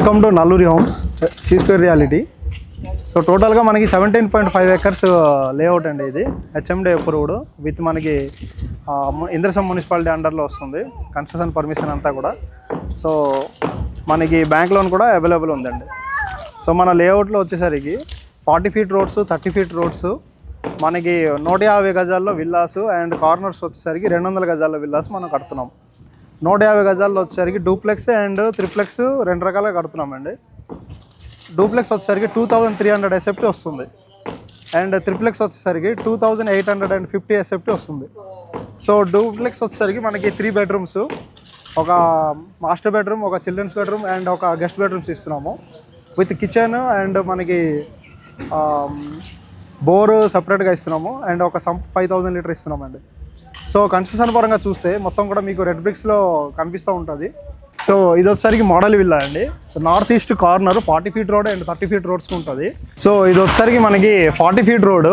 Welcome to Nalluri homes C square reality. So టోటల్గా మనకి 17.5 acres layout అండి. ఇది హెచ్ఎండి అప్రూవ్డ్ విత్ మనకి ఇంద్రసం మున్సిపాలిటీ అండర్లో వస్తుంది. కన్స్ట్రక్షన్ పర్మిషన్ అంతా కూడా. సో మనకి బ్యాంక్ లోన్ కూడా అవైలబుల్ ఉందండి. సో మన లేఅవుట్లో వచ్చేసరికి 40 feet రోడ్స్, 30 feet రోడ్స్, మనకి 150 గజాల్లో విల్లాస్ అండ్ కార్నర్స్ వచ్చేసరికి 200 గజాల్లో విల్లాస్ మనం కడుతున్నాం. 150 గజాల్లో వచ్చేసరికి డూప్లెక్స్ అండ్ త్రిప్లెక్స్ రెండు రకాలుగా కడుతున్నామండి. డూప్లెక్స్ వచ్చేసరికి 2300 SFT వస్తుంది అండ్ త్రిప్లెక్స్ వచ్చేసరికి 2850 SFT వస్తుంది. సో డూప్లెక్స్ వచ్చేసరికి మనకి 3 bedrooms, ఒక మాస్టర్ బెడ్రూమ్, ఒక చిల్డ్రన్స్ బెడ్రూమ్ అండ్ ఒక గెస్ట్ బెడ్రూమ్స్ ఇస్తున్నాము విత్ కిచెన్ అండ్ మనకి బోరు సపరేట్గా ఇస్తున్నాము అండ్ ఒక సంప్ 5000 లీటర్ ఇస్తున్నామండి. సో కన్స్ట్రక్షన్ పరంగా చూస్తే మొత్తం కూడా మీకు రెడ్ బ్రిక్స్లో కనిపిస్తూ ఉంటుంది. సో ఇది వచ్చేసరికి మోడల్ విల్లా అండి. North east corner 40 feet road and 30 feet రోడ్స్కి ఉంటుంది. సో ఇది వచ్చేసరికి మనకి 40 feet రోడ్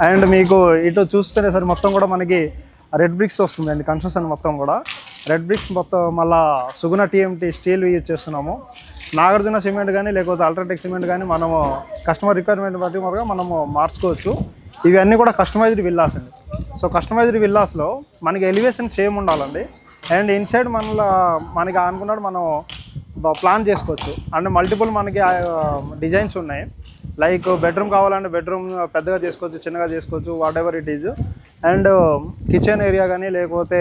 అండ్ మీకు ఇటు చూస్తేనే సరే మొత్తం కూడా మనకి రెడ్ బ్రిక్స్ వస్తుందండి. కన్స్ట్రక్షన్ మొత్తం కూడా రెడ్ బ్రిక్స్ మొత్తం మళ్ళీ సుగుణ TMT స్టీల్ యూజ్ చేస్తున్నాము. నాగార్జున సిమెంట్ కానీ లేకపోతే అల్ట్రాటెక్ సిమెంట్ కానీ మనము కస్టమర్ రిక్వైర్మెంట్ బట్టి మనము మార్చుకోవచ్చు. ఇవన్నీ కూడా కస్టమైజ్డ్ విల్లాస్ అండి. సో కస్టమైజ్డ్ విల్లాస్లో మనకి ఎలివేషన్ సేమ్ ఉండాలండి అండ్ ఇన్సైడ్ మనకి అనుకున్నాడు మనం ప్లాన్ చేసుకోవచ్చు. అంటే మల్టిపుల్ మనకి డిజైన్స్ ఉన్నాయి. లైక్ బెడ్రూమ్ కావాలంటే బెడ్రూమ్ పెద్దగా చేసుకోవచ్చు, చిన్నగా చేసుకోవచ్చు, what ever it is. And kitchen area కానీ లేకపోతే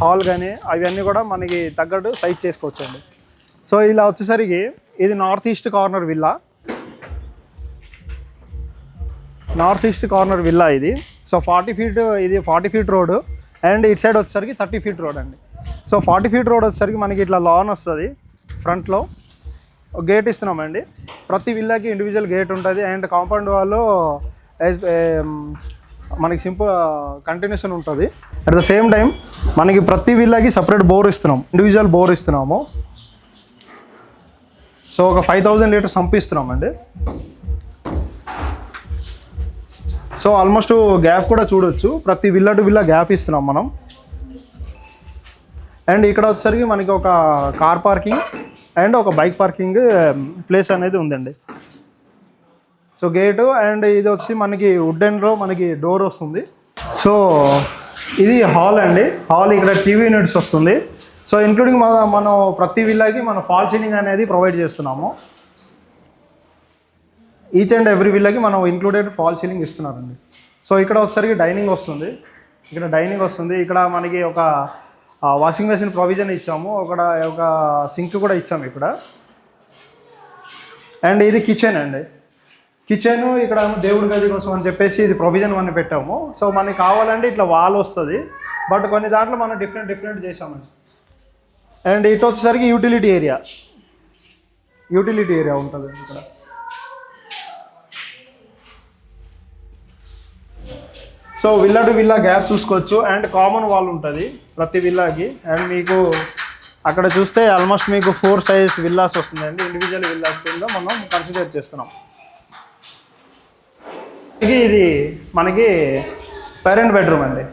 హాల్ కానీ అవన్నీ కూడా మనకి తగ్గట్టు సైజ్ చేసుకోవచ్చు అండి. సో ఇలా వచ్చేసరికి ఇది north east corner villa. North east corner villa ఇది. సో 40 feet, ఇది 40 feet రోడ్ అండ్ ఇటు సైడ్ వచ్చేసరికి 30 feet రోడ్ అండి. సో 40 feet రోడ్ వచ్చేసరికి మనకి ఇట్లా లాన్ వస్తుంది. ఫ్రంట్లో గేట్ ఇస్తున్నామండి. ప్రతి విల్లాకి ఇండివిజువల్ గేట్ ఉంటుంది అండ్ కాంపౌండ్ వాళ్ళు మనకి సింపుల్ కంటిన్యూషన్ ఉంటుంది. అట్ ద సేమ్ టైం మనకి ప్రతి విల్లాకి సపరేట్ బోర్ ఇస్తున్నాం, ఇండివిజువల్ బోర్ ఇస్తున్నాము. సో ఒక 5000 లీటర్స్ పంపిస్తున్నామండి. సో ఆల్మోస్ట్ గ్యాప్ కూడా చూడొచ్చు. ప్రతి విల్లా టు విల్లా గ్యాప్ ఇస్తున్నాం మనం. అండ్ ఇక్కడ వచ్చేసరికి మనకి ఒక కార్ పార్కింగ్ అండ్ ఒక బైక్ పార్కింగ్ ప్లేస్ అనేది ఉందండి. సో గేటు అండ్ ఇది వచ్చి మనకి వుడెన్లో మనకి డోర్ వస్తుంది. సో ఇది హాల్ అండి. హాల్ ఇక్కడ టీవీ యూనిట్స్ వస్తుంది. సో ఇంక్లూడింగ్ మనం ప్రతి విల్లాకి మనం ఫాల్ సీలింగ్ అనేది ప్రొవైడ్ చేస్తున్నాము. ఈచ్ అండ్ ఎవ్రీ విల్లాకి మనం ఇంక్లూడెడ్ ఫాల్ సీలింగ్ ఇస్తున్నారండి. సో ఇక్కడ వచ్చేసరికి డైనింగ్ వస్తుంది. ఇక్కడ మనకి ఒక వాషింగ్ మెషిన్ ప్రొవిజన్ ఇచ్చాము. ఒక సింక్ కూడా ఇచ్చాము ఇక్కడ. అండ్ ఇది కిచెన్ అండి. కిచెన్ ఇక్కడ దేవుడి గది కోసం అని చెప్పేసి ఇది ప్రొవిజన్ మనం పెట్టాము. సో మనకి కావాలంటే ఇట్లా వాల్ వస్తుంది, బట్ కొన్ని దాంట్లో మనం డిఫరెంట్ చేసామండి. అండ్ ఇటు వచ్చేసరికి యూటిలిటీ ఏరియా ఉంటుంది ఇక్కడ. So villa to villa gap చూసుకోవచ్చు అండ్ కామన్ వాల్ ఉంటుంది ప్రతి విల్లాకి. అండ్ మీకు అక్కడ చూస్తే ఆల్మోస్ట్ మీకు 4 size విల్లాస్ వస్తుందండి. ఇండివిజువల్ విల్లాస్ కింద మనం కన్సిడర్ చేస్తున్నాం. ఇది మనకి పేరెంట్ బెడ్రూమ్ అండి.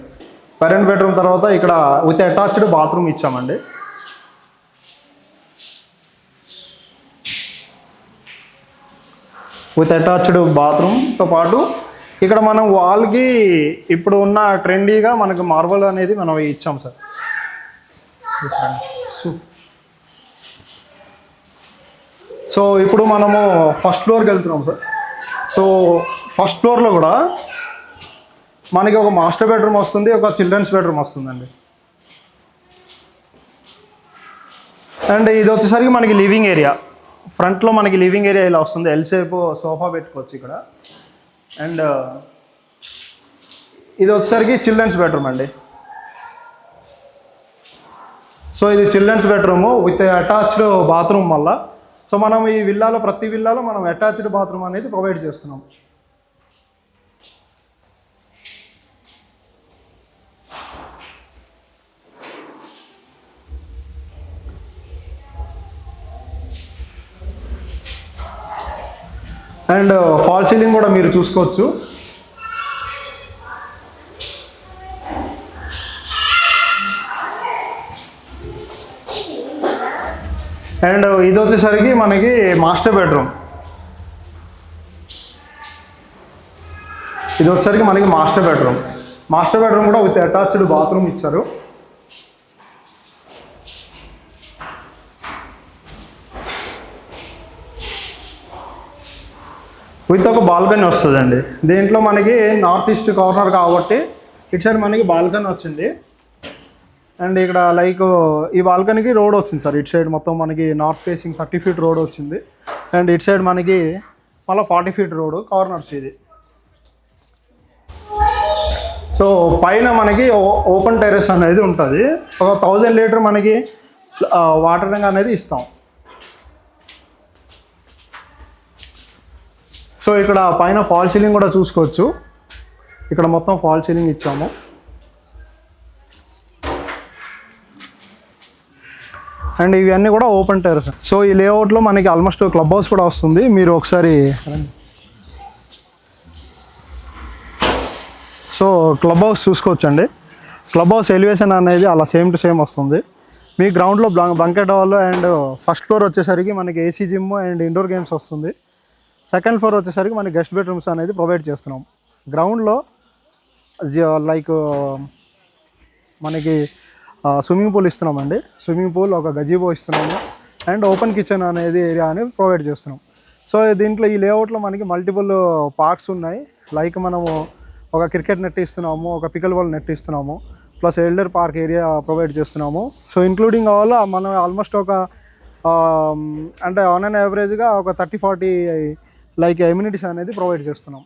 పేరెంట్ బెడ్రూమ్ తర్వాత ఇక్కడ విత్ అటాచ్డ్ బాత్రూమ్ ఇచ్చామండి. విత్ అటాచ్డ్ బాత్రూమ్తో పాటు ఇక్కడ మనం వాల్కి ఇప్పుడు ఉన్న ట్రెండీగా మనకు మార్బల్ అనేది మనం ఇచ్చాం సార్. సో ఇప్పుడు మనము ఫస్ట్ ఫ్లోర్కి వెళ్తున్నాం సార్. సో ఫస్ట్ ఫ్లోర్లో కూడా మనకి ఒక మాస్టర్ బెడ్రూమ్ వస్తుంది, ఒక చిల్డ్రన్స్ బెడ్రూమ్ వస్తుందండి. అండ్ ఇది వచ్చేసరికి మనకి లివింగ్ ఏరియా. ఫ్రంట్లో మనకి లివింగ్ ఏరియా ఇలా వస్తుంది. ఎల్ షేప్ సోఫా పెట్టుకోవచ్చు ఇక్కడ. అండ్ ఇది వచ్చేసరికి చిల్డ్రన్స్ బెడ్రూమ్ అండి. సో ఇది children's bedroom with attached bathroom వల్ల. సో మనం ఈ విల్లాలో ప్రతి విల్లాలో మనం అటాచ్డ్ బాత్రూమ్ అనేది ప్రొవైడ్ చేస్తున్నాం. అండ్ ఫాల్ సీలింగ్ కూడా మీరు చూసుకోవచ్చు. అండ్ ఇది వచ్చేసరికి మనకి మాస్టర్ బెడ్రూమ్. ఇది వచ్చేసరికి మనకి మాస్టర్ బెడ్రూమ్. మాస్టర్ బెడ్రూమ్ కూడా విత్ అటాచ్డ్ బాత్రూమ్ ఇచ్చారు. విత్ ఒక బాల్కనీ వస్తుందండి. దీంట్లో మనకి నార్త్ ఈస్ట్ కార్నర్ కాబట్టి ఇటు సైడ్ మనకి బాల్కనీ వచ్చింది. అండ్ ఇక్కడ లైక్ ఈ బాల్కనీకి రోడ్ వచ్చింది సార్. ఇటు సైడ్ మొత్తం మనకి నార్త్ ఫేసింగ్ 30 feet రోడ్ వచ్చింది. అండ్ ఇటు సైడ్ మనకి మళ్ళీ 40 feet రోడ్ కార్నర్స్ ఇది. సో పైన మనకి ఓపెన్ టెర్రస్ అనేది ఉంటుంది. ఒక 1000 లీటర్ మనకి వాటరింగ్ అనేది ఇస్తాం. సో ఇక్కడ పైన ఫాల్ సీలింగ్ కూడా చూసుకోవచ్చు. ఇక్కడ మొత్తం ఫాల్ సీలింగ్ ఇచ్చాము. అండ్ ఇవన్నీ కూడా ఓపెన్ టెర్రస్. సో ఈ లేఅవుట్లో మనకి ఆల్మోస్ట్ క్లబ్ హౌస్ కూడా వస్తుంది. మీరు ఒకసారి సో క్లబ్ హౌస్ చూసుకోవచ్చండి. క్లబ్ హౌస్ ఎలివేషన్ అనేది అలా సేమ్ టు సేమ్ వస్తుంది. మీ గ్రౌండ్లో banquet hall and first floor వచ్చేసరికి మనకి AC gym and indoor games వస్తుంది. సెకండ్ ఫ్లోర్ వచ్చేసరికి మనకి గెస్ట్ బెడ్రూమ్స్ అనేది ప్రొవైడ్ చేస్తున్నాం. గ్రౌండ్లో లైక్ మనకి స్విమ్మింగ్ పూల్ ఇస్తున్నామండి. స్విమ్మింగ్ పూల్, ఒక గజీబో ఇస్తున్నాము. అండ్ ఓపెన్ కిచెన్ అనేది ఏరియా అనేది ప్రొవైడ్ చేస్తున్నాం. సో దీంట్లో ఈ లేఅవుట్లో మనకి మల్టిపుల్ పార్క్స్ ఉన్నాయి. లైక్ మనము ఒక క్రికెట్ నెట్ ఇస్తున్నాము, ఒక పికల్ బాల్ నెట్ ఇస్తున్నాము, plus elder park area provide చేస్తున్నాము. సో ఇంక్లూడింగ్ ఆల్ మనం ఆల్మోస్ట్ ఒక అంటే ఆన్ అండ్ యావరేజ్గా ఒక 30-40 లైక్ ఎమ్యూనిటీస్ అనేది ప్రొవైడ్ చేస్తున్నాం.